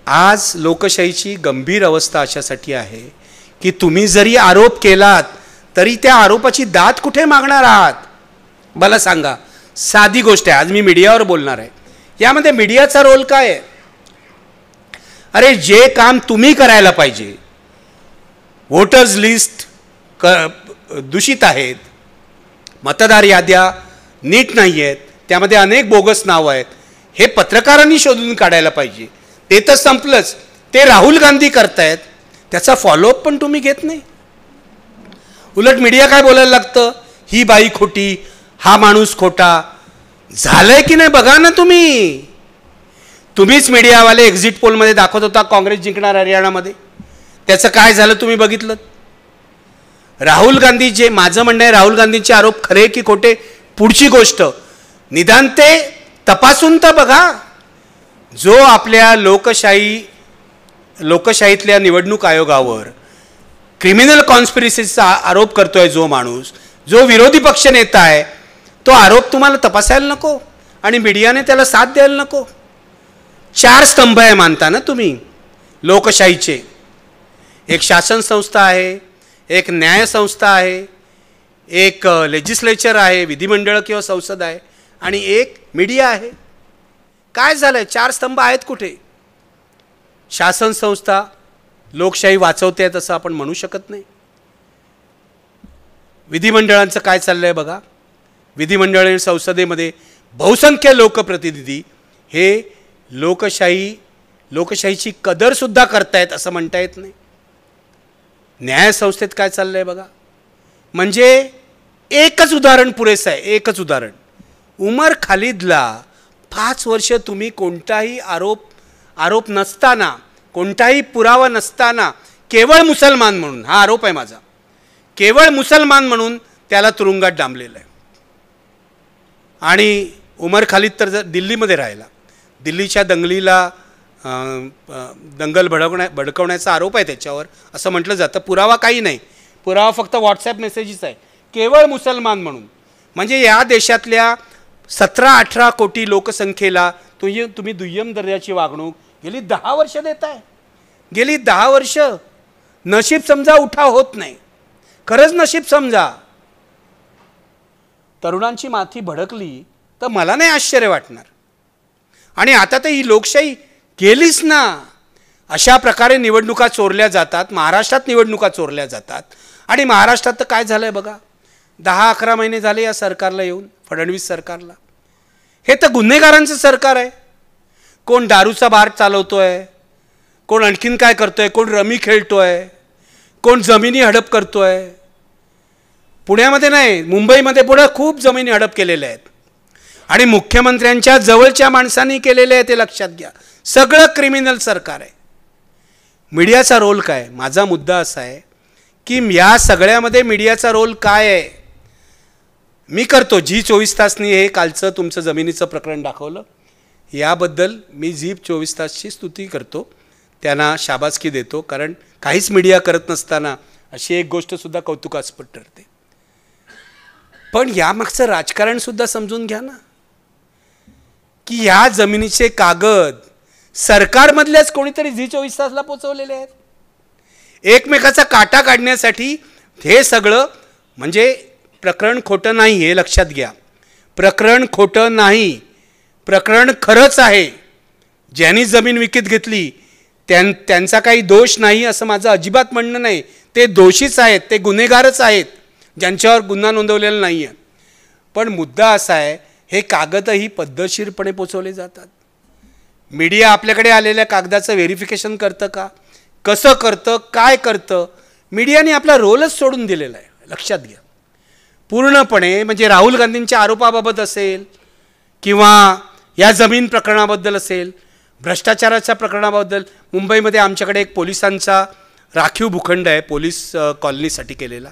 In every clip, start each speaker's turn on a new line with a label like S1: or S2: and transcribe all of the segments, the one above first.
S1: आज लोकशाहीची गंभीर अवस्था अशासाठी आहे की तुम्ही जरी आरोप केलात तरी त्या आरोपाची दाद कुठे मागणार आहात मला सांगा. साधी गोष्ट आहे, आज मी मीडियावर बोलणार आहे. यामध्ये मीडियाचा रोल काय आहे? अरे जे काम तुम्ही करायला पाहिजे, वोटर्स लिस्ट दूषित आहेत, मतदार याद्या नीट नाही आहेत, त्यामध्ये अनेक बोगस नावं आहेत, हे पत्रकारांनी शोधून काढायला पाहिजे. ते तर संपलंच, ते राहुल गांधी करतायत, त्याचा फॉलोअप पण तुम्ही घेत नाही. उलट मीडिया काय बोलायला लागतं, ही बाई खोटी, हा माणूस खोटा. झालंय की नाही बघा ना तुम्ही. तुम्हीच मीडियावाले एक्झिट पोलमध्ये दाखवत होता काँग्रेस जिंकणार हरियाणामध्ये. त्याचं काय झालं तुम्ही बघितलं. राहुल गांधी, जे माझं म्हणणं आहे राहुल गांधींचे आरोप खरे की खोटे पुढची गोष्ट, निदान ते तपासून तर बघा. जो आपल्या लोकशाहीतल्या निवडणूक आयोगावर क्रिमिनल कॉन्स्पिरसीचा आरोप करतोय, जो माणूस, जो विरोधी पक्ष नेता आहे, तो आरोप तुम्हाला तपासायला नको आणि मीडियाने त्याला साथ द्यायला नको. 4 स्तंभ आहे मानता ना तुम्ही लोकशाहीचे. एक शासन संस्था आहे, एक न्याय संस्था आहे, एक लेजिस्लेचर आहे, विधिमंडळ किंवा संसद आहे, आणि एक मीडिया आहे. काय झालंय? 4 स्तंभ आहेत कुठे? शासन संस्था लोकशाही वाचवते असं आपण म्हणू शकत नाही. विधिमंडळांचं काय चाललंय बघा. विधिमंडळ आणि संसदेमध्ये बहुसंख्य लोकप्रतिनिधी हे लोकशाहीची कदरसुद्धा करतायत असं म्हणता येत नाही. न्यायसंस्थेत काय चाललंय बघा. म्हणजे एकच उदाहरण पुरेसं आहे, एकच उदाहरण. उमर खालिदला 5 वर्ष तुम्ही कोणताही आरोप नसताना, कोणताही पुरावा नसताना, केवळ मुसलमान म्हणून, हा आरोप आहे माझा, केवळ मुसलमान म्हणून त्याला तुरुंगात डांबलेलं आहे. आणि उमर खालिद तर दिल्लीमध्ये राहिला. दिल्लीच्या दंगल भडकवण्याचा आरोप आहे त्याच्यावर असं म्हटलं जातं. पुरावा काही नाही, पुरावा फक्त व्हॉट्सॲप मेसेजेस आहे, केवळ मुसलमान म्हणून. म्हणजे या देशातल्या 17-18 कोटी लोकसंख्येला तुम्ही दुय्यम दर्जाची वागणूक गेली 10 वर्ष देताय. गेली 10 वर्ष नशीब समजा उठाव होत नाही. खरंच नशीब समजा. तरुणांची माथी भडकली तर मला नाही आश्चर्य वाटणार. आणि आता तर ही लोकशाही गेलीच ना. अशा प्रकारे निवडणुका चोरल्या जातात, महाराष्ट्रात निवडणुका चोरल्या जातात. आणि महाराष्ट्रात तर काय झालंय बघा. 10-11 महिने झाले या सरकारला येऊन, फडणवीस सरकारला. हे तर गुन्हेगारांचं सरकार आहे. कोण दारूचा बार चालवतोय, कोण आणखीन काय करतोय, कोण रमी खेळतोय, कोण जमिनी हडप करतोय. पुण्यामध्ये नाही, मुंबईमध्ये पुढे खूप जमिनी हडप केलेल्या आहेत. आणि मुख्यमंत्र्यांच्या जवळच्या माणसांनी केलेले आहे, ते लक्षात घ्या. सगळं क्रिमिनल सरकार आहे. मीडियाचा रोल काय? माझा मुद्दा असा आहे की या सगळ्यामध्ये मीडियाचा रोल काय आहे. मी करतो झी 24 तासनी हे कालचं तुमचं जमिनीचं प्रकरण दाखवलं, याबद्दल मी झी 24 तासची स्तुती करतो, त्यांना शाबासकी देतो. कारण काहीच मीडिया करत नसताना अशी एक गोष्टसुद्धा कौतुकास्पद ठरते. पण यामागचं राजकारणसुद्धा समजून घ्या ना, की या जमिनीचे कागद सरकारमधल्याच कोणीतरी झी 24 तासला पोचवलेले आहेत. एकमेकाचा काटा काढण्यासाठी हे सगळं. म्हणजे प्रकरण खोटं नाही हे लक्षात घ्या. प्रकरण खोटं नाही, प्रकरण खरंच आहे. ज्यांनी जमीन विकत घेतली त्यांचा काही दोष नाही असं माझं अजिबात म्हणणं नाही. ते दोषीच आहेत, ते गुन्हेगारच आहेत ज्यांच्यावर गुन्हा नोंदवलेला नाही आहे. पण मुद्दा असा आहे, हे कागदही पद्धतशीरपणे पोचवले जातात. मीडिया आपल्याकडे आलेल्या कागदाचं व्हेरिफिकेशन करतं का? कसं करतं, काय करतं? मीडियाने आपला रोलच सोडून दिलेला आहे, लक्षात घ्या पूर्णपणे. म्हणजे राहुल गांधींच्या आरोपाबाबत असेल किंवा या जमीन प्रकरणाबद्दल असेल, भ्रष्टाचाराच्या प्रकरणाबद्दल. मुंबईमध्ये आमच्याकडे एक पोलिसांचा राखीव भूखंड आहे, पोलीस कॉलनीसाठी केलेला.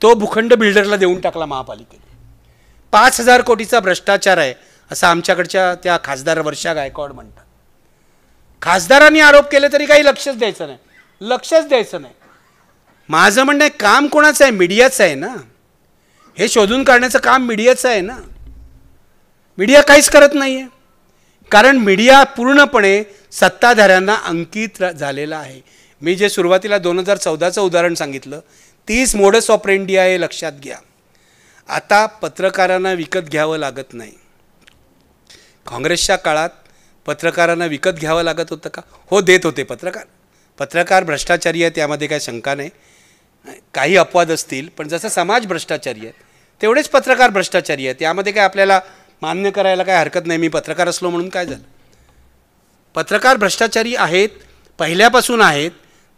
S1: तो भूखंड बिल्डरला देऊन टाकला महापालिकेने. 5,000 कोटीचा भ्रष्टाचार आहे असं आमच्याकडच्या त्या खासदार वर्षा गायकवाड म्हणतात. खासदारांनी आरोप केले तरी काही लक्षच द्यायचं नाही, लक्षच द्यायचं नाही. माझं म्हणणं आहे, काम कोणाचं आहे? मीडियाचं आहे ना. हे शोधून काढण्याचं काम मीडियाचं आहे ना. मीडिया काहीच करत नाही आहे. कारण मीडिया पूर्णपणे सत्ताधाऱ्यांना अंकित झालेला आहे. मी जे सुरुवातीला 2014चं उदाहरण सांगितलं, तीच मोडस ऑपरेंडी आहे, लक्षात घ्या. आता पत्रकारांना विकत घ्यावं लागत नाही. काँग्रेसच्या काळात पत्रकारांना विकत घ्यावं लागत होतं का? हो, देत होते. पत्रकार भ्रष्टाचारी आहे, त्यामध्ये काही शंका नाही. काही अपवाद असतील, पण जसं समाज भ्रष्टाचारी आहे तेवढेच पत्रकार भ्रष्टाचारी आहेत. यामध्ये काय आपल्याला मान्य करायला काय हरकत नाही. मी पत्रकार असलो म्हणून काय झालं? पत्रकार भ्रष्टाचारी आहेत, पहिल्यापासून आहेत.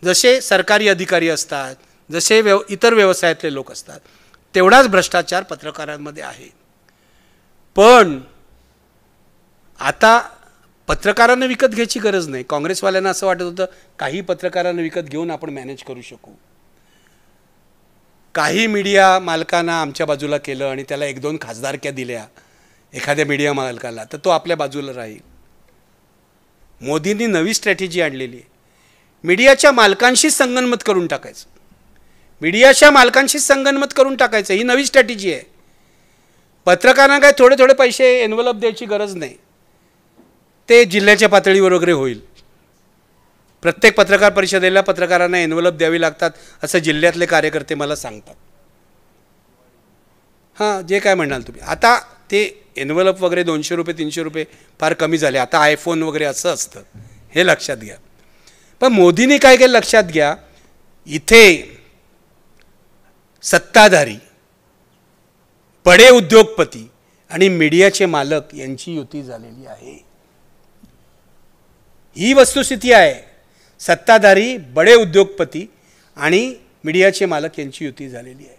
S1: जसे सरकारी अधिकारी असतात, जसे इतर व्यवसायातले लोक असतात, तेवढाच भ्रष्टाचार पत्रकारांमध्ये आहे. पण आता पत्रकारांना विकत घ्यायची गरज नाही. काँग्रेसवाल्यांना असं वाटत होतं काही पत्रकारांना विकत घेऊन आपण मॅनेज करू शकू. काही मीडिया मालकांना आमच्या बाजूला केलं आणि त्याला 1-2 खासदारक्या दिल्या एखाद्या मीडिया मालकाला, तर तो आपल्या बाजूला राहील. मोदींनी नवी स्ट्रॅटेजी आणलेली आहे. मीडियाच्या मालकांशी संगनमत करून टाकायचं. मीडियाच्या मालकांशी संगनमत करून टाकायचं, ही नवी स्ट्रॅटेजी आहे. पत्रकारांना काय थोडे थोडे पैसे एनव्हलप द्यायची गरज नाही. ते जिल्ह्याच्या पातळीवर वगैरे होईल. प्रत्येक पत्रकार परिषदेला पत्रकारांना एनव्हलप द्यावी लागतात असं जिल्ह्यातले कार्यकर्ते मला सांगतात. हां, जे काय म्हणाल तुम्ही. आता ते एनव्हलप वगैरे 200 रुपये 300 रुपये फार कमी झाले. आता आयफोन वगैरे असं असतं, हे लक्षात घ्या. पण मोदींनी काय केलं लक्षात घ्या. इथे सत्ताधारी, बडे उद्योगपती आणि मीडियाचे मालक यांची युती झालेली आहे. ही वस्तुस्थिती आहे. सत्ताधारी, बडे उद्योगपती आणि मीडियाचे मालक यांची युती झालेली आहे.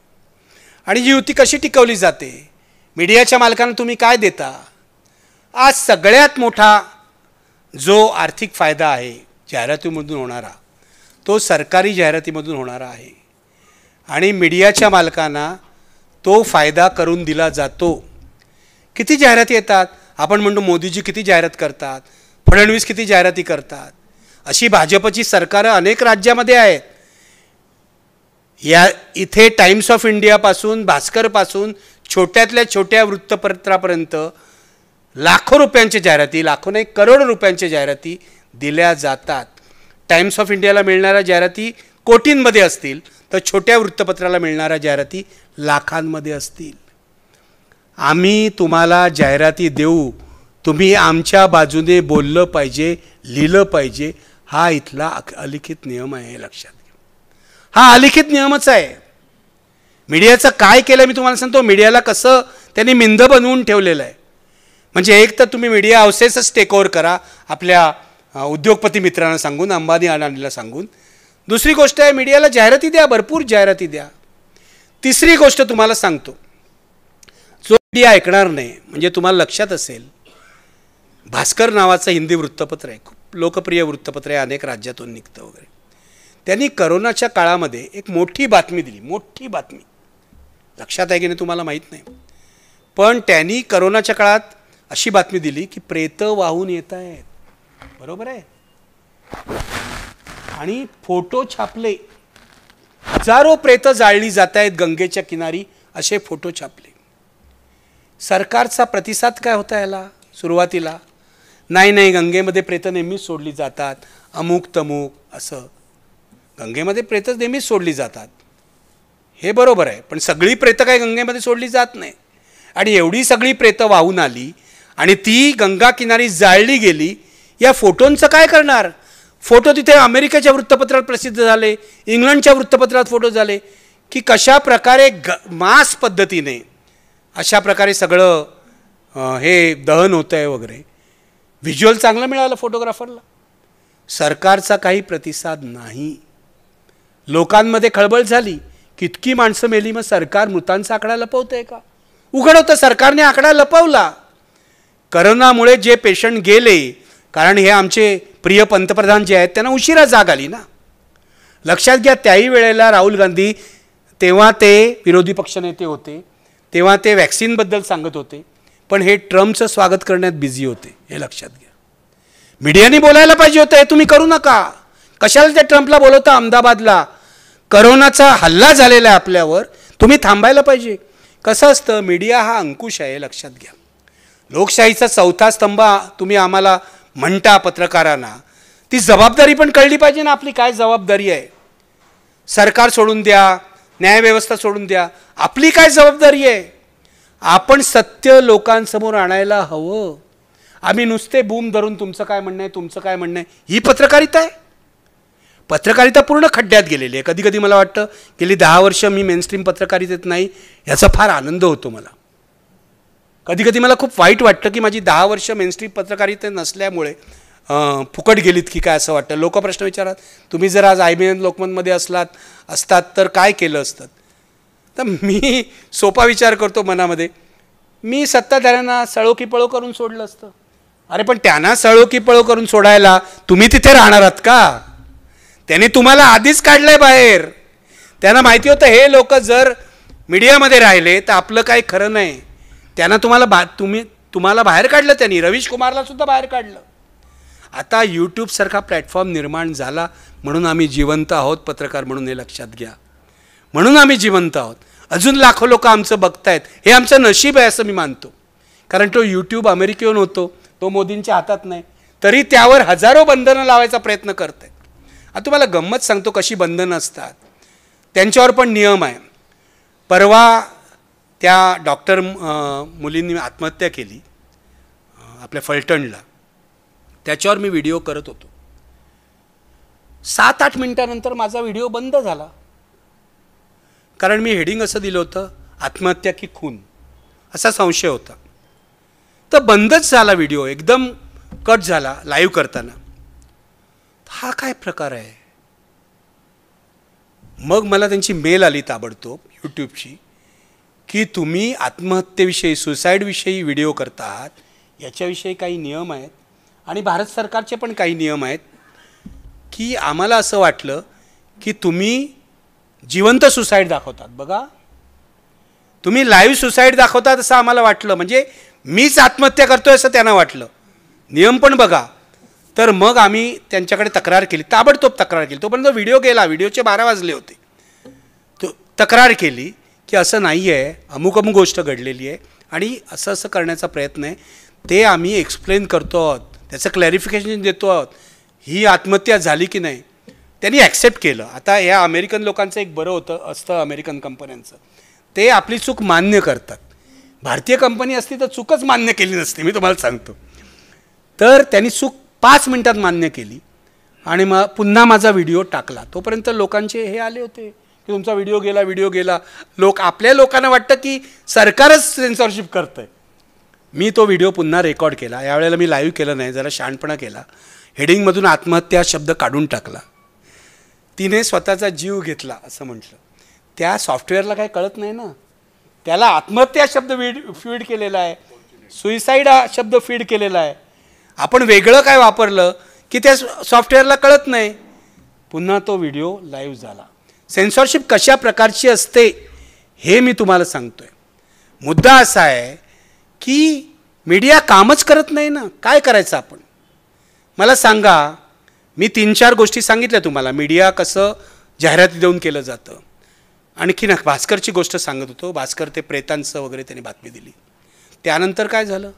S1: आणि जी युती कशी टिकवली जाते? मीडियाच्या मालकांना तुम्ही काय देता? आज सगळ्यात मोठा जो आर्थिक फायदा आहे जाहिरातीमधून होणारा, तो सरकारी जाहिरातीमधून होणारा आहे. आणि मीडियाच्या मालकांना तो फायदा करून दिला जातो. किती जाहिराती येतात? आपण म्हणतो मोदीजी किती जाहिरात करतात, फडणवीस किती जाहिराती करतात. अशी भाजपची सरकारं अनेक राज्यामध्ये आहेत. या इथे टाइम्स ऑफ इंडियापासून, भास्करपासून, छोट्यातल्या छोट्या वृत्तपत्रापर्यंत लाखो रुपयांच्या जाहिराती, लाखो नाही करोड रुपयांच्या जाहिराती दिल्या जातात. टाइम्स ऑफ इंडियाला मिळणाऱ्या जाहिराती कोटींमध्ये असतील, तर छोट्या वृत्तपत्राला मिळणाऱ्या जाहिराती लाखांमध्ये असतील. आम्ही तुम्हाला जाहिराती देऊ, तुम्ही आमच्या बाजूने बोललं पाहिजे, लिहिलं पाहिजे. हा इथला अलिखित नियम आहे, लक्षात घ्या. हा अलिखित नियमच आहे. मीडियाचं काय केलं मी तुम्हाला सांगतो. मीडियाला कसं त्यांनी मिंद बनवून ठेवलेलं आहे. म्हणजे एक तर तुम्ही मीडिया हाऊसेसच टेक ओव्हर करा, आपल्या उद्योगपती मित्रांना सांगून, अंबानी अडाणीला सांगून. दुसरी गोष्ट आहे, मीडियाला जाहिराती द्या, भरपूर जाहिराती द्या. तिसरी गोष्ट तुम्हाला सांगतो, जो मीडिया ऐकणार नाही, म्हणजे तुम्हाला लक्षात असेल, भास्कर नावाचं हिंदी वृत्तपत्र आहे, खूप लोकप्रिय वृत्तपत्र आहे, अनेक राज्यातून निघतं वगैरे. त्यांनी करोनाच्या काळामध्ये एक मोठी बातमी दिली. मोठी बातमी, लक्षात आहे की नाही तुम्हाला माहीत नाही, पण त्यांनी करोनाच्या काळात अशी बातमी दिली की प्रेतं वाहून येत आहेत. बरोबर आहे. आणि फोटो छापले, हजारो प्रेतं जाळली जात आहेत गंगेच्या किनारी, असे फोटो छापले. सरकारचा प्रतिसाद काय होता याला? सुरुवातीला नाही गंगेमध्ये प्रेतं नेहमीच सोडली जातात, अमुक तमुक असं. गंगेमध्ये प्रेतं नेहमीच सोडली जातात, हे बरोबर आहे. पण सगळी प्रेतं काय गंगेमध्ये सोडली जात नाही. आणि एवढी सगळी प्रेतं वाहून आली आणि ती गंगा किनारी जाळली गेली. या फोटोंचं काय करणार? फोटो तिथे अमेरिकेच्या वृत्तपत्रात प्रसिद्ध झाले, इंग्लंडच्या वृत्तपत्रात फोटो झाले की कशा प्रकारे मास पद्धतीने अशा प्रकारे सगळं हे दहन होतं आहे वगैरे. व्हिज्युअल चांगलं मिळालं फोटोग्राफरला. सरकारचा काही प्रतिसाद नाही. लोकांमध्ये खळबळ झाली, कितकी माणसं मेली, मग सरकार मृतांचा आकडा लपवतंय का? उघड होतं, सरकारने आकडा लपवला. करोनामुळे जे पेशंट गेले, कारण हे आमचे प्रिय पंतप्रधान जे आहेत त्यांना उशिरा जाग आली ना. लक्षात घ्या, त्याही वेळेला राहुल गांधी, तेव्हा ते विरोधी पक्षनेते होते, तेव्हा ते वॅक्सिनबद्दल सांगत होते, पण हे ट्रम्पचं स्वागत करण्यात बिझी होते, हे लक्षात घ्या. मीडियाने बोलायला पाहिजे होतं, हे तुम्ही करू नका. कशाला त्या ट्रम्पला बोलवता? अहमदाबादला करोनाचा हल्ला झालेला आहे आपल्यावर, तुम्ही थांबायला पाहिजे. कसं असतं, मीडिया हा अंकुश आहे, लक्षात घ्या. लोकशाहीचा चौथा स्तंभ तुम्ही आम्हाला म्हणता पत्रकारांना, ती जबाबदारी पण कळली पाहिजे ना, आपली काय जबाबदारी आहे. सरकार सोडून द्या, न्यायव्यवस्था सोडून द्या, आपली काय जबाबदारी आहे. आपण सत्य लोकांसमोर आणायला हवं. आम्ही नुसते बूम धरून तुमचं काय म्हणणं आहे, तुमचं काय म्हणणं आहे, ही पत्रकारिता आहे. पत्रकारिता पूर्ण खड्ड्यात गेलेली आहे. कधी कधी मला वाटतं गेली 10 वर्ष मी मेनस्ट्रीम पत्रकारितेत नाही, याचा फार आनंद होतो मला. कधी कधी मला खूप वाईट वाटतं की माझी 10 वर्ष मेनस्ट्रीम पत्रकारिता नसल्यामुळे फुकट गेलीत की काय असं वाटतं. लोक प्रश्न विचारतात, तुम्ही जर आज IBN लोकमतमध्ये असतात तर काय केलं असतं. तर मी सोपा विचार करतो मनामध्ये, मी सत्ताधाऱ्यांना सळो की पळो करून सोडलं असतं. अरे पण त्यांना सळो की पळो करून सोडायला तुम्ही तिथे राहणार आहात का? त्यांनी तुम्हाला आधीच काढलंय बाहेर. त्यांना माहिती होतं हे लोक जर मीडियामध्ये राहिले तर आपलं काही खरं नाही. त्यांना तुम्हाला बाहेर काढलं. त्यांनी रवीश कुमारला सुद्धा बाहेर काढलं. आता यूट्यूबसारखा प्लॅटफॉर्म निर्माण झाला म्हणून आम्ही जिवंत आहोत. पत्रकार म्हणून हे लक्षात घ्या, म्हणून आम्ही जिवंत आहोत. अजून लाखो लोक आमचं बघतायत, हे आमचं नशीब आहे असं मी मानतो. कारण तो यूट्यूब अमेरिकेहून होतो, तो मोदींच्या हातात नाही, तरी त्यावर हजारो बंधनं लावायचा प्रयत्न करत आहेत. आता तुम्हाला गंमत सांगतो कशी बंधनं असतात. त्यांच्यावर पण नियम आहे. परवा त्या डॉक्टर मुलींनी आत्महत्या केली आपल्या फलटणला, त्याच्यावर मी व्हिडिओ करत होतो. 7-8 मिनिटानंतर माझा व्हिडिओ बंद झाला. कारण मी हेडिंग असं दिलं होतं, आत्महत्या की खून असा संशय होता. तर बंदच झाला व्हिडिओ, एकदम कट झाला लाईव्ह करताना. हा काय प्रकार आहे. मग मला त्यांची मेल आली ताबडतोब यूट्यूबची की तुम्ही आत्महत्येविषयी, सुसाईडविषयी व्हिडिओ करता आहात, याच्याविषयी काही नियम आहेत आणि भारत सरकारचे पण काही नियम आहेत. की आम्हाला असं वाटलं की तुम्ही जिवंत सुसाईड दाखवतात. बघा, तुम्ही लाईव्ह सुसाईड दाखवतात असं आम्हाला वाटलं, म्हणजे मीच आत्महत्या करतोय असं त्यांना वाटलं. नियम पण बघा. तर मग आम्ही त्यांच्याकडे तक्रार केली, ताबडतोब तक्रार केली. तोपर्यंत व्हिडिओ गेला, व्हिडिओचे 12 वाजले होते. तो तक्रार केली की असं नाही आहे, अमुक अमुक गोष्ट घडलेली आहे आणि असं असं करण्याचा प्रयत्न आहे, ते आम्ही एक्सप्लेन करतो आहोत, त्याचं क्लॅरिफिकेशन देतो आहोत. ही आत्महत्या झाली की नाही, त्यांनी ॲक्सेप्ट केलं. आता या अमेरिकन लोकांचं एक बरं असतं अमेरिकन कंपन्यांचं, ते आपली चूक मान्य करतात. भारतीय कंपनी असती तर चूकच मान्य केली नसती, मी तुम्हाला सांगतो. तर त्यांनी चूक 5 मिनिटात मान्य केली आणि मग पुन्हा माझा व्हिडिओ टाकला. तोपर्यंत लोकांचे हे आले होते की तुमचा व्हिडिओ गेला. आपल्या लोकांना वाटतं की सरकारच सेन्सॉरशिप करतं आहे. मी तो व्हिडिओ पुन्हा रेकॉर्ड केला. यावेळेला मी लाईव्ह केलं नाही, जरा शहाणपणा केला. हेडिंगमधून आत्महत्या शब्द काढून टाकला. तिने स्वतःचा जीव घेतला असं म्हटलं. त्या सॉफ्टवेअरला काही कळत नाही ना, त्याला आत्महत्या शब्द फीड केलेला आहे, सुइसाईड हा शब्द फीड केलेला आहे. आपण वेगळं काय वापरलं की त्या सॉफ्टवेअरला कळत नाही. पुन्हा तो व्हिडिओ लाईव्ह झाला. सेन्सॉरशिप कशा प्रकारची असते हे मी तुम्हाला सांगतोय. मुद्दा असा आहे की मीडिया कामच करत नाही ना, काय करायचं आपण. मला सांगा, मी 3-4 गोष्टी सांगितल्या तुम्हाला. मीडिया कसं जाहिराती देऊन केलं जातं. आणखी ना भास्करची गोष्ट सांगत होतो. भास्कर ते प्रेतांचं वगैरे त्यांनी बातमी दिली. त्यानंतर काय झालं,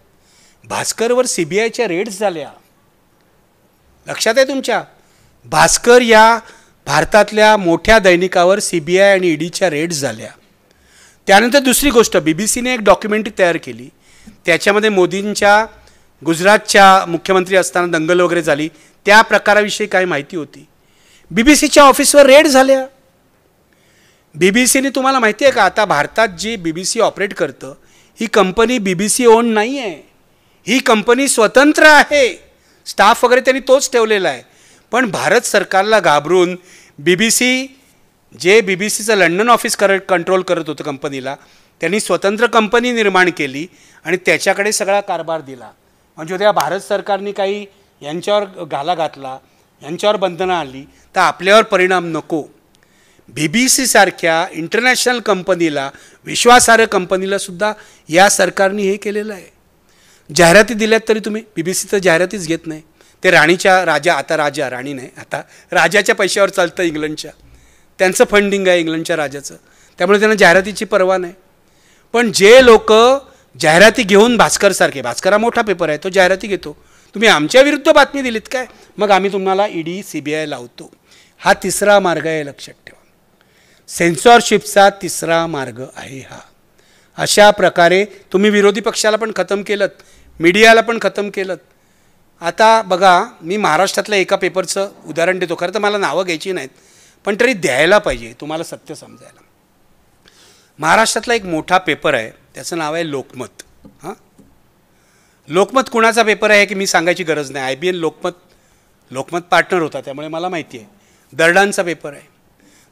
S1: भास्करवर CBIच्या रेड्स झाल्या. लक्षात आहे तुमच्या? भास्कर या भारतातल्या मोठ्या दैनिकावर CBI आणि EDच्या रेड्स झाल्या. त्यानंतर दुसरी गोष्ट, BBCने एक डॉक्युमेंटरी तयार केली. त्याच्यामध्ये मोदींच्या गुजरातच्या मुख्यमंत्री असताना दंगल वगैरे झाली, त्या प्रकाराविषयी काय माहिती होती. BBCच्या ऑफिसवर रेड झाल्या. BBCने तुम्हाला माहिती आहे का, आता भारतात जी BBC ऑपरेट करतं ही कंपनी BBC ओन नाही आहे. ही कंपनी स्वतंत्र आहे. स्टाफ वगैरे त्यांनी तोच ठेवलेला आहे. पण भारत सरकारला घाबरून BBCचं लंडन ऑफिस कंट्रोल करत होतं कंपनीला, त्यांनी स्वतंत्र कंपनी निर्माण केली आणि त्याच्याकडे सगळा कारभार दिला. म्हणजे उद्या भारत सरकारने काही यांच्यावर घाला घातला, यांच्यावर बंधनं आणली तर आपल्यावर परिणाम नको. BBC सारख्या इंटरनॅशनल कंपनीला, विश्वासार्ह कंपनीला सुद्धा या सरकारने हे केलेलं आहे. जाहिराती दिल्यात तरी तुम्ही, BBC तर जाहिरातीच घेत नाही. ते राणी नाही, आता राजाच्या पैशावर चालतं इंग्लंडच्या, त्यांचं फंडिंग आहे इंग्लंडच्या राजाचं, त्यामुळे त्यांना जाहिरातीची पर्वा नाही. पण जे लोक जाहिराती घेऊन भास्कर हा मोठा पेपर आहे, तो जाहिराती घेतो, तुम्ही आमच्या विरुद्ध बातमी दिलीत काय, मग आम्ही तुम्हाला ईडी CBI लावतो. हा तिसरा मार्ग आहे, लक्षात ठेवा. सेन्सॉरशिपचा तिसरा मार्ग आहे हा. अशा प्रकारे तुम्ही विरोधी पक्षाला पण खतम केलं, मीडियाला पण खतम केलं. आता बघा, मी महाराष्ट्रातल्या एका पेपरचं उदाहरण देतो. खरं तर मला नावं घ्यायची नाहीत, पण तरी द्यायला पाहिजे तुम्हाला सत्य समजायला. महाराष्ट्रातला एक मोठा पेपर आहे, त्याचं नाव आहे लोकमत. हां, लोकमत कुणाचा पेपर आहे की मी सांगायची गरज नाही. IBN लोकमत पार्टनर होता, त्यामुळे मला माहिती आहे. दर्डांचा पेपर आहे.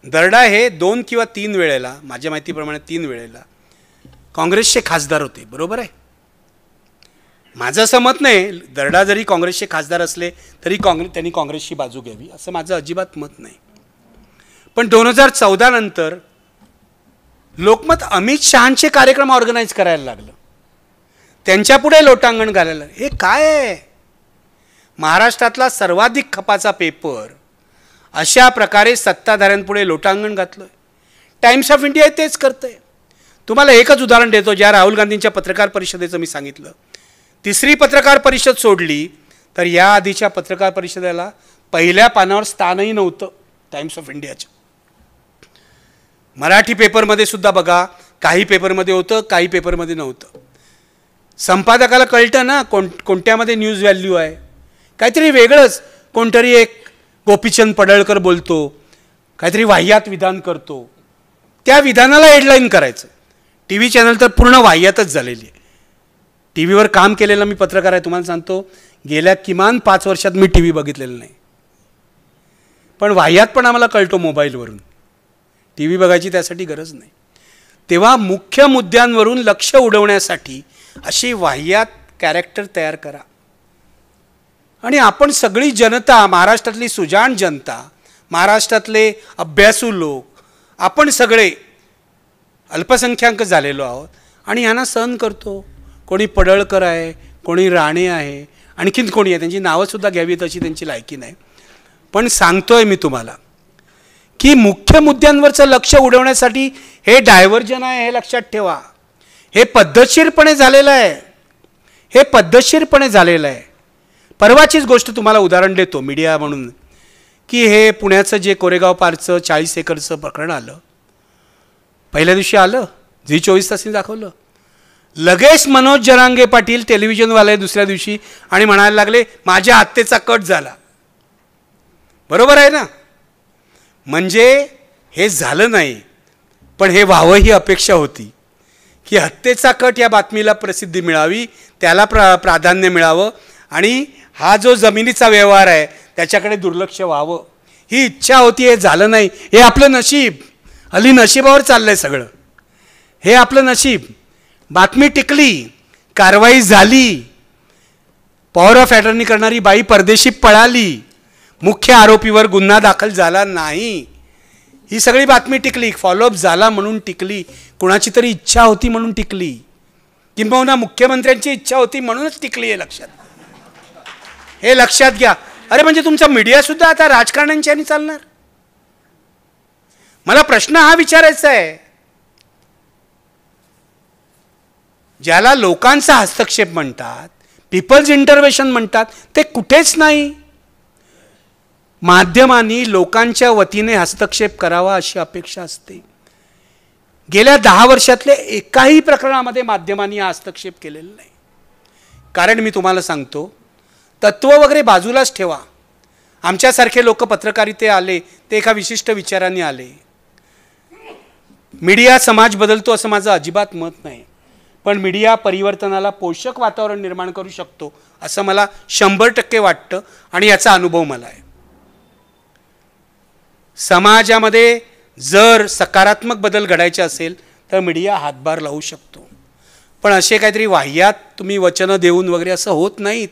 S1: दर्डा हे 2 किंवा 3 वेळेला, माझ्या माहितीप्रमाणे 3 वेळेला काँग्रेसचे खासदार होते. बरोबर आहे. माझं असं मत नाही, दर्डा जरी काँग्रेसचे खासदार असले तरी त्यांनी काँग्रेसची बाजू घ्यावी असं माझं अजिबात मत नाही. पण 2014 नंतर लोकमत अमित शहांचे कार्यक्रम ऑर्गनाईज करायला लागलं, त्यांच्यापुढे लोटांगण घालायला. हे काय आहे? महाराष्ट्रातला सर्वाधिक खपाचा पेपर अशा प्रकारे सत्ताधाऱ्यांपुढे लोटांगण घातलं. टाइम्स ऑफ इंडिया तेच करतंय. तुम्हाला एकच उदाहरण देतो. ज्या राहुल गांधींच्या पत्रकार परिषदेचं मी सांगितलं, तिसरी पत्रकार परिषद सोडली तर या आधीच्या पत्रकार परिषदेला पहिल्या पानावर स्थानही नव्हतं टाइम्स ऑफ इंडियाच्या. मराठी पेपरमध्ये सुद्धा बघा, काही पेपरमध्ये होतं, काही पेपरमध्ये नव्हतं. संपादकाला कळतं ना कोणत्यामध्ये न्यूज व्हॅल्यू आहे. काहीतरी वेगळंच, कोणतरी एक गोपीचंद पडळकर बोलतो, काहीतरी वाह्यात विधान करतो, त्या विधानाला हेडलाईन करायचं. TV चॅनल तर पूर्ण वाह्यातच झालेली आहे. TV वर काम केलेला मी पत्रकार आहे, तुम्हाला सांगतो, गेल्या किमान 5 वर्षात मी TV बघितलेलं नाही. पण वाह्यात पण आम्हाला कळतो मोबाईलवरून. TV बघायची त्यासाठी गरज नाही. तेव्हा मुख्य मुद्द्यांवरून लक्ष उडवण्यासाठी अशी वाह्यात कॅरेक्टर तयार करा. आणि आपण सगळी जनता, महाराष्ट्रातली सुजाण जनता, महाराष्ट्रातले अभ्यासू लोक, आपण सगळे अल्पसंख्याक झालेलो आहोत आणि ह्यांना सहन करतो. कोणी पडळकर आहे, कोणी राणे आहे, आणखीन कोणी आहे, त्यांची नावंसुद्धा घ्यावी तशी त्यांची लायकी नाही. पण सांगतोय मी तुम्हाला की मुख्य मुद्द्यांवरचं लक्ष उडवण्यासाठी हे डायव्हर्जन आहे, हे लक्षात ठेवा. हे पद्धतशीरपणे झालेलं आहे, हे पद्धतशीरपणे झालेलं आहे. परवाचीच गोष्ट तुम्हाला उदाहरण देतो मीडिया म्हणून, की हे पुण्याचं जे कोरेगाव पारचं 40 एकरचं प्रकरण आलं, पहिल्या दिवशी आलं, झी 24 तासांनी दाखवलं. लगेच मनोज जरांगे पाटील टेलिव्हिजनवाले दुसऱ्या दिवशी आणि म्हणायला लागले माझ्या हत्येचा कट झाला. बरोबर आहे ना? म्हणजे हे झालं नाही, पण हे व्हावं ही अपेक्षा होती की हत्येचा कट या बातमीला प्रसिद्धी मिळावी, त्याला प्राधान्य मिळावं आणि हा जो जमिनीचा व्यवहार आहे त्याच्याकडे दुर्लक्ष व्हावं, ही इच्छा होती. हे झालं नाही. हे आपलं नशीब. हल्ली नशिबावर चाललंय सगळं. हे आपलं नशीब. बातमी टिकली, कारवाई झाली, पॉवर ऑफ अटर्नी करणारी बाई परदेशी पळाली, मुख्य आरोपीवर गुन्हा दाखल झाला नाही. ही सगळी बातमी टिकली, फॉलोअप झाला म्हणून टिकली, कुणाची तरी इच्छा होती म्हणून टिकली, किंबहुना मुख्यमंत्र्यांची इच्छा होती म्हणूनच टिकली. हे लक्षात घ्या. अरे म्हणजे तुमचा मीडियासुद्धा आता राजकारण्यांच्यानी चालणार? मला प्रश्न हा विचारायचा आहे. ज्याला लोकांचा हस्तक्षेप म्हणतात, पीपल्स इंटरव्हेन्शन म्हणतात, ते कुठेच नाही. माध्यमांनी लोकांच्या वतीने हस्तक्षेप करावा अशी अपेक्षा असते. गेल्या 10 वर्षातले एकाही प्रकरणामध्ये माध्यमांनी हा हस्तक्षेप केलेला नाही. कारण मी तुम्हाला सांगतो, तत्व वगैरे बाजूलाच ठेवा. आमच्यासारखे लोक पत्रकारिते आले ते एका विशिष्ट विचारांनी आले. मीडिया समाज बदलतो असं माझं अजिबात मत नाही, पण मीडिया परिवर्तनाला पोषक वातावरण निर्माण करू शकतो असं मला 100% वाटतं आणि याचा अनुभव मला आहे. समाजामध्ये जर सकारात्मक बदल घडायचे असेल तर मीडिया हातभार लावू शकतो. पण असे काहीतरी वाह्यात तुम्ही वचनं देऊन वगैरे असं होत नाही.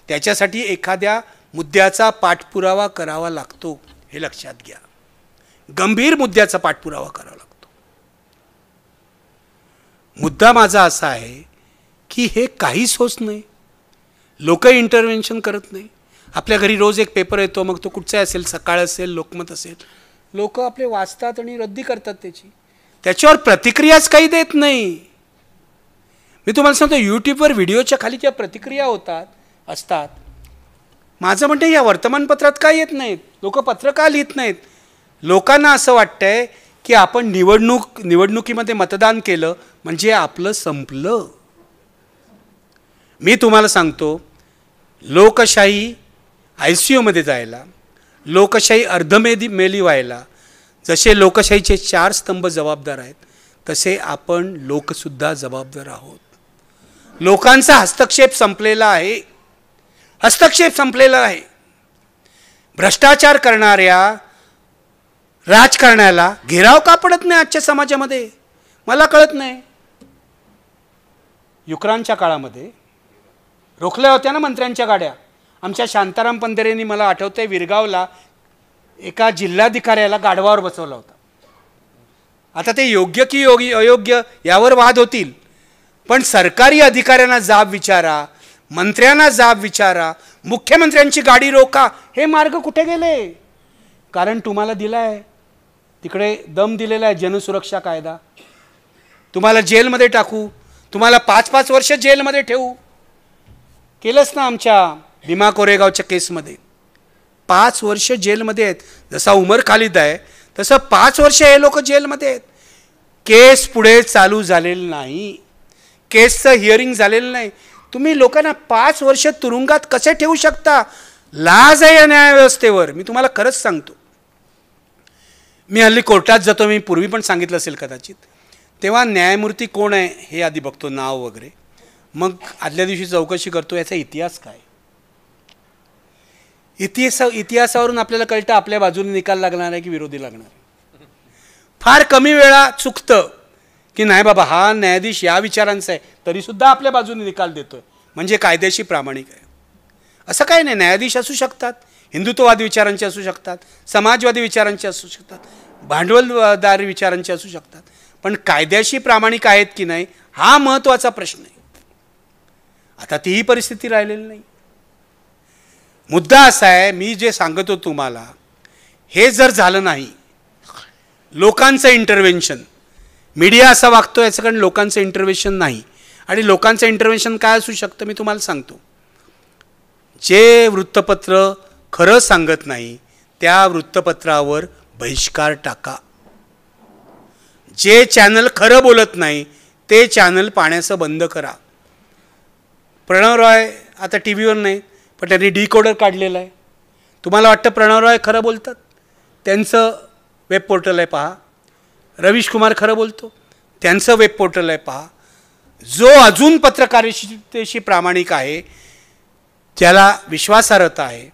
S1: त्याच्यासाठी एखाद्या मुद्द्याचा पाठपुरावा करावा लागतो, हे लक्षात घ्या. गंभीर मुद्द्याचा पाठपुरावा करावा लागतो. मुद्दा माझा असा आहे की हे काहीच होत नाही. लोक इंटरव्हेन्शन करत नाही. आपल्या घरी रोज एक पेपर येतो, मग तो कुठचा असेल, सकाळ असेल, लोकमत असेल, लोक आपले वाचतात आणि रद्दी करतात त्याच्यावर प्रतिक्रियाच काही देत नाही. मी तुम्हाला सांगतो, यूट्यूबवर व्हिडिओच्या खाली ज्या प्रतिक्रिया होतात असतात. माझं म्हणणं या वर्तमानपत्रात का येत नाहीत? लोक पत्र का लिहित नाहीत? लोकांना असं वाटतंय की आपण निवडणुकीमध्ये मतदान केलं म्हणजे आपलं संपलं. मी तुम्हाला सांगतो, लोकशाही ICUमध्ये जायला, लोकशाही अर्धमेली व्हायला जसे लोकशाहीचे 4 स्तंभ जबाबदार आहेत, तसे आपण लोकसुद्धा जबाबदार आहोत. लोकांचा हस्तक्षेप संपलेला आहे. भ्रष्टाचार करणाऱ्या राजकारण्याला घेराव का पडत नाही आजच्या समाजामध्ये? मला कळत नाही. युक्रानच्या काळामध्ये रोखल्या होत्या ना मंत्र्यांच्या गाड्या. आमच्या शांताराम पंधरेंनी, मला आठवतंय, विरगावला एका जिल्हाधिकाऱ्याला गाढवावर बसवला होता. आता ते योग्य की अयोग्य यावर वाद होतील, पण सरकारी अधिकाऱ्यांना जाब विचारा, मंत्र्यांना जाब विचारा, मुख्यमंत्र्यांची गाडी रोका. हे मार्ग कुठे गेले? कारण तुम्हाला दिलाय तिकडे दम दिलेला आहे जनसुरक्षा कायदा. तुम्हाला जेलमध्ये टाकू, तुम्हाला 5-5 वर्ष जेलमध्ये ठेवू. केलंच ना आमच्या भीमा कोरेगावच्या केसमध्ये. 5 वर्ष जेलमध्ये आहेत. जसा उमर खालिद आहे तसं 5 वर्ष हे लोक जेलमध्ये आहेत. केस पुढे चालू झालेलं नाही, केसचं हिअरिंग झालेलं नाही. तुम्ही लोकांना 5 वर्ष तुरुंगात कसे ठेवू शकता? लाज आहे या न्यायव्यवस्थेवर. मी तुम्हाला खरंच सांगतो. मी हल्ली कोर्टात जातो, मी पूर्वी पण सांगितलं असेल कदाचित, तेव्हा न्यायमूर्ती कोण आहे हे आधी बघतो, नाव वगैरे, मग आदल्या दिवशी चौकशी करतो याचा इतिहास काय. इतिहासावरून आपल्याला कळतं आपल्या बाजूने निकाल लागणार आहे की विरोधी लागणार आहे. फार कमी वेळा चुकतं की नाही बाबा हा न्यायाधीश या विचारांचा आहे तरीसुद्धा आपल्या बाजूने निकाल देतोय म्हणजे कायद्याशी प्रामाणिक आहे. असं काही नाही. न्यायाधीश असू शकतात, हिंदुत्ववादी विचारांचे असू शकतात, समाजवादी विचारांचे असू शकतात, भांडवलदार विचारांचे असू शकतात, पण कायद्याशी प्रामाणिक आहेत की नाही हा महत्त्वाचा प्रश्न आहे. आता तीही परिस्थिती राहिलेली नाही. मुद्दा असा आहे, मी जे सांगतो तुम्हाला, हे जर झालं नाही, लोकांचं इंटरव्हेन्शन, मीडिया असा वागतो याचं कारण लोकांचं इंटरव्हेन्शन नाही. आणि लोकांचं इंटरव्हेन्शन काय असू शकतं मी तुम्हाला सांगतो. जे वृत्तपत्र खरं सांगत नाही त्या वृत्तपत्रावर बहिष्कार टाका. जे चॅनल खरं बोलत नाही ते चॅनल पाण्याचं बंद करा. प्रणव रॉय आता टी व्हीवर नाही, पण त्यांनी डिकोडर काढलेलं आहे. तुम्हाला वाटतं प्रणव रॉय खरं बोलतात? त्यांचं वेब पोर्टल आहे पहा. रवीश कुमार खरं बोलतो, त्यांचं वेब पोर्टल आहे पहा. जो अजून पत्रकारितेशी प्रामाणिक आहे, ज्याला विश्वासार्हता आहे,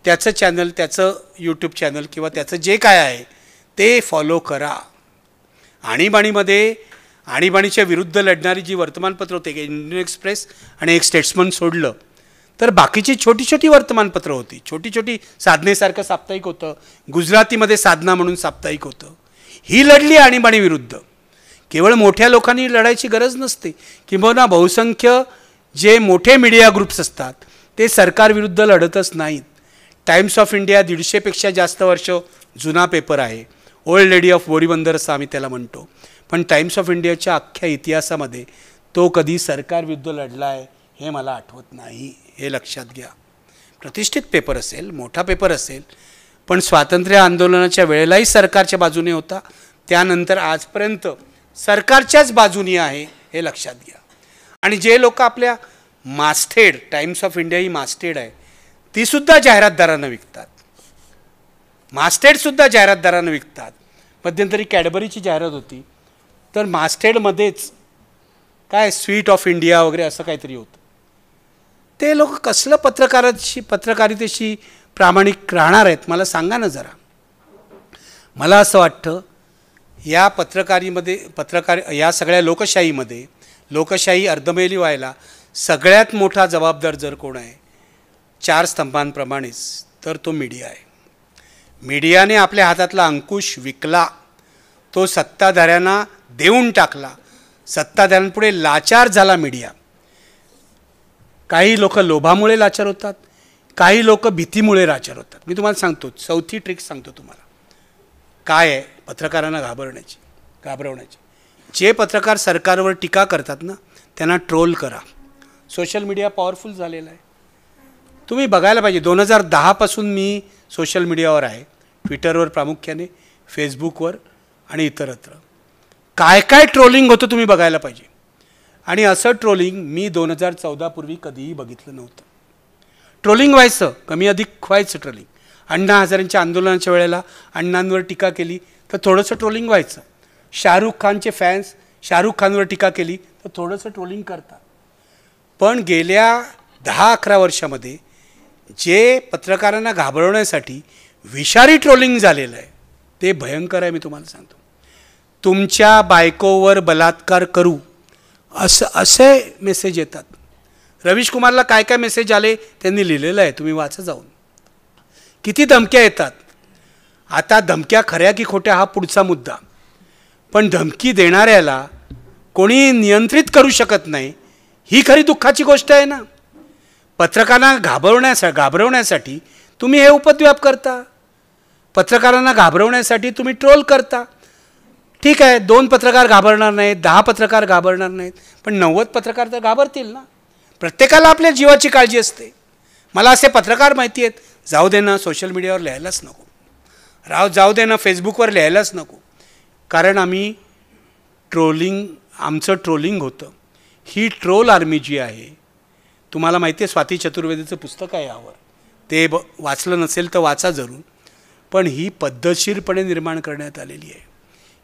S1: त्याचं चॅनल, त्याचं यूट्यूब चॅनल किंवा त्याचं जे काय आहे ते फॉलो करा. आणीबाणीच्या विरुद्ध लढणारी जी वर्तमानपत्र होते, इंडियन एक्सप्रेस आणि एक स्टेट्समन सोडलं तर बाकीची छोटी छोटी वर्तमानपत्र होती. छोटी साधनेसारखं साप्ताहिक होतं, गुजरातीमध्ये साधना म्हणून साप्ताहिक होतं. ही लढली आणीबाणी विरुद्ध. केवळ मोठ्या लोकांनी लढायची गरज नसते. किंबहुना बहुसंख्य जे मोठे मीडिया ग्रुप्स असतात ते सरकारविरुद्ध लढतच नाहीत. टाइम्स ऑफ इंडिया 150पेक्षा जास्त वर्ष जुना पेपर आहे. ओल्ड लेडी ऑफ बोरीबंदर असं आम्ही त्याला म्हणतो. पण टाइम्स ऑफ इंडियाच्या अख्ख्या इतिहासामध्ये तो कधी सरकारविरुद्ध लढला आहे हे मला आठवत नाही. हे लक्षात घ्या. प्रतिष्ठित पेपर असेल, मोठा पेपर असेल, पण स्वातंत्र्य आंदोलनाच्या वेळेलाही सरकारच्या बाजूने होता. त्यानंतर आजपर्यंत सरकारच्याच बाजूनी आहे हे लक्षात घ्या. आणि जे लोक आपल्या मास्टेड, टाइम्स ऑफ इंडिया ही मास्टेड आहे, तीसुद्धा जाहिरातदारांना विकतात. मास्टेडसुद्धा जाहिरातदारांना विकतात. मध्यंतरी कॅडबरीची जाहिरात होती तर मास्टेडमध्येच काय स्वीट ऑफ इंडिया वगैरे असं काहीतरी होतं. ते लोक कसलं पत्रकारितेशी प्रामाणिक राहणार आहेत मला सांगा ना जरा. मला असं वाटतं या या सगळ्या लोकशाहीमध्ये लोकशाही अर्धमेली व्हायला सगळ्यात मोठा जबाबदार जर कोण आहे 4 स्तंभांप्रमाणेच तर तो मीडिया आहे. मीडियाने आपल्या हातातला अंकुश विकला, तो सत्ताधाऱ्यांना देऊन टाकला. सत्ताधाऱ्यांपुढे लाचार झाला मीडिया. काही लोक लोभामुळे लाचार होतात, काही लोक भीतीमुळे लाचार होतात. मी तुम्हाला सांगतो, चौथी ट्रिक सांगतो तुम्हाला काय आहे पत्रकारांना घाबरवण्याची. जे पत्रकार सरकारवर टीका करतात ना त्यांना ट्रोल करा. सोशल मीडिया पॉवरफुल झालेला आहे. तुम्ही बघायला पाहिजे. 2010पासून मी सोशल मीडियावर आहे, ट्विटरवर प्रामुख्याने, फेसबुकवर आणि इतरत्र. काय काय ट्रोलिंग होतं तुम्ही बघायला पाहिजे. आणि असं ट्रोलिंग मी 2014 पूर्वी कधीही बघितलं नव्हतं. ट्रोलिंग व्हायचं, कमी अधिक व्हायचं ट्रोलिंग. अण्णा हजारेंच्या आंदोलनाच्या वेळेला अण्णांवर टीका केली तर थोडंसं ट्रोलिंग व्हायचं. शाहरुख खानचे फॅन्स शाहरुख खानवर टीका केली तर थोडंसं ट्रोलिंग करतात. पण गेल्या 10-11 वर्षामध्ये जे पत्रकारांना घाबरवण्यासाठी विषारी ट्रोलिंग झालेलं आहे ते भयंकर आहे. मी तुम्हाला सांगतो, तुमच्या बायकोवर बलात्कार करू असे मेसेज येतात. रवीश कुमारला काय काय मेसेज आले त्यांनी लिहिलेलं आहे, तुम्ही वाचा जाऊन. किती धमक्या येतात. आता धमक्या खऱ्या की खोट्या हा पुढचा मुद्दा, पण धमकी देणाऱ्याला कोणी नियंत्रित करू शकत नाही ही खरी दुःखाची गोष्ट आहे ना. पत्रकारांना घाबरवण्यासाठी तुम्ही हे उपद्व्याप करता, पत्रकारांना घाबरवण्यासाठी तुम्ही ट्रोल करता. ठीक आहे, 2 पत्रकार घाबरणार नाहीत, 10 पत्रकार घाबरणार नाहीत, पण 90 पत्रकार तर घाबरतील ना. प्रत्येकाला आपल्या जीवाची काळजी असते. मला असे पत्रकार माहिती आहेत, जाऊ दे ना सोशल मीडियावर लिहायलाच नको, जाऊ दे ना फेसबुकवर लिहायलाच नको, कारण आम्ही आमचं ट्रोलिंग होतं. ही ट्रोल आर्मी जी आहे, तुम्हाला माहिती आहे स्वाती चतुर्वेदीचं पुस्तक आहे यावर, ते वाचलं नसेल तर वाचा जरूर. पण ही पद्धतशीरपणे निर्माण करण्यात आलेली आहे.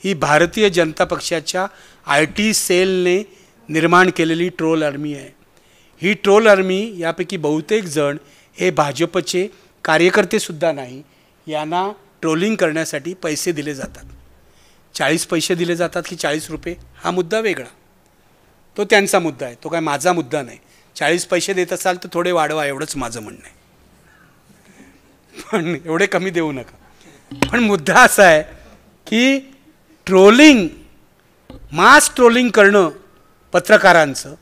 S1: ही भारतीय जनता पक्षाच्या IT सेलने निर्माण केलेली ट्रोल आर्मी आहे. ही ट्रोल आर्मी यापैकी बहुतेक जण हे भाजपचे कार्यकर्तेसुद्धा नाही. यांना ट्रोलिंग करण्यासाठी पैसे दिले जातात. 40 पैसे दिले जातात की 40 रुपये हा मुद्दा वेगळा, तो त्यांचा मुद्दा आहे, तो काय माझा मुद्दा नाही. 40 पैसे देत असाल तर थोडे वाढवा, एवढंच माझं म्हणणं आहे, पण एवढे कमी देऊ नका. पण मुद्दा असा आहे की ट्रोलिंग, मास ट्रोलिंग करणं पत्रकारांचं,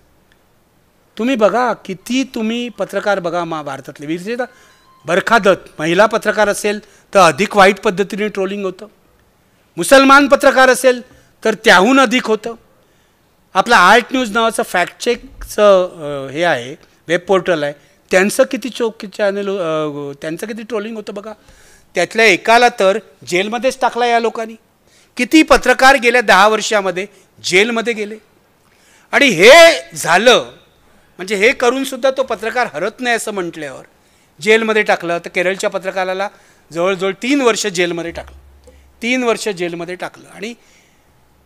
S1: तुम्ही बघा किती तुम्ही पत्रकार बघा भारतातले विजेता बरखा दत्त महिला पत्रकार असेल तर अधिक वाईट पद्धतीने ट्रोलिंग होतं. मुसलमान पत्रकार असेल तर त्याहून अधिक होतं. आपला आर्ट न्यूज नावाचं फॅक्ट चेकचं हे आहे, वेब पोर्टल आहे, त्यांचं किती चॅनल त्यांचं किती ट्रोलिंग होतं बघा. त्यातल्या एकाला तर जेलमध्येच टाकला या लोकांनी. किती पत्रकार गेल्या 10 वर्षामध्ये जेलमध्ये गेले. आणि हे झालं म्हणजे हे करूनसुद्धा तो पत्रकार हरत नाही असं म्हटल्यावर जेलमध्ये टाकलं. तर केरळच्या पत्रकाराला जवळजवळ 3 वर्ष जेलमध्ये टाकलं, 3 वर्ष जेलमध्ये टाकलं. आणि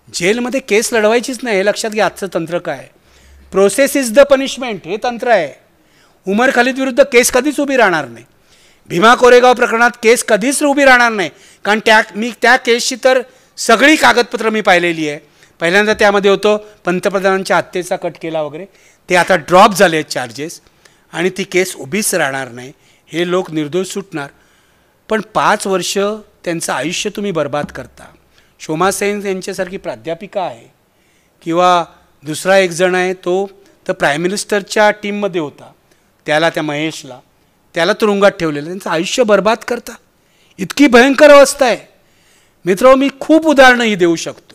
S1: जेलमध्ये केस लढवायचीच नाही, हे लक्षात घ्या. आजचं तंत्र काय, प्रोसेस इज द पनिशमेंट, हे तंत्र आहे. उमर खालिद विरुद्ध केस कधीच उभी राहणार नाही. भीमा कोरेगाव प्रकरणात केस कधीच उभी राहणार नाही, कारण त्या केसची तर सगळी कागदपत्रं मी पाहिलेली आहे. पहिल्यांदा त्यामध्ये होतं पंतप्रधानांच्या हत्येचा कट केला वगैरे, ते आता ड्रॉप झाले आहेत चार्जेस आणि ती केस उभीच राहणार नाही. हे लोक निर्दोष सुटणार. पण 5 वर्ष त्यांचं आयुष्य तुम्ही बर्बाद करता. शोमा सेन यांच्यासारखी प्राध्यापिका आहे किंवा दुसरा एक जण आहे, तो तर प्राईम मिनिस्टरच्या टीममध्ये होता, त्या महेशला त्याला तुरुंगात ठेवलेलं, त्यांचं आयुष्य बर्बाद करता. इतकी भयंकर अवस्था आहे. मित्र, मी खूप उदाहरणं ही देऊ शकतो.